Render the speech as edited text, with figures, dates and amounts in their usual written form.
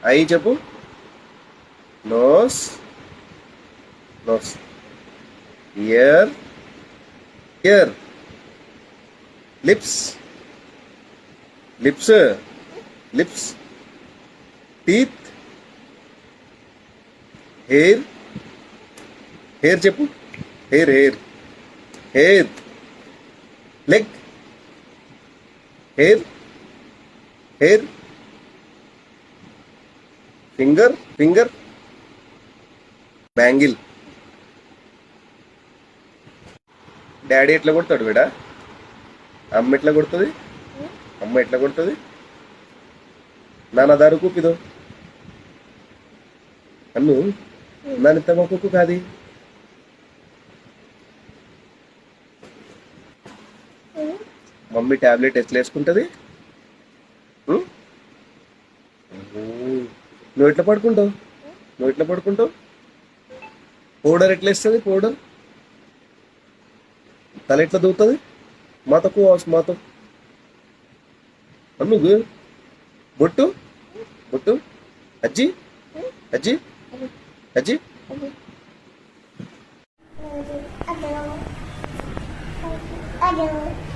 I చెప్పు. Nose. Nose. Ear. Ear. Lips. Lips. Lips. Teeth. Hair. Hair చెప్పు. Hair. Hair. Hair. Leg. Hair. Hair. Finger. Finger. Bangle. Daddy ఎట్లా కొడతాడు బిడా? అమ్మ ఎట్లా కొడుతుంది? అమ్మ ఎట్లా కొడుతుంది? నాన్న దారు కూపిదో అన్ను నాని తమ కుక్కు కాది. మమ్మీ టాబ్లెట్ ఎట్లా వేసుకుంటుంది? నువ్వు ఎట్లా పడుకుంటావు? నువ్వు ఎట్లా పడుకుంటావు? పౌడర్ ఎట్లా వేస్తుంది? పౌడర్ తల ఎట్లా దూవుతుంది? మాతో మాతో అన్నుగు బొట్టు. బొట్టు. అజ్జి. అజ్జి. అజ్జి. Aduh. Aduh.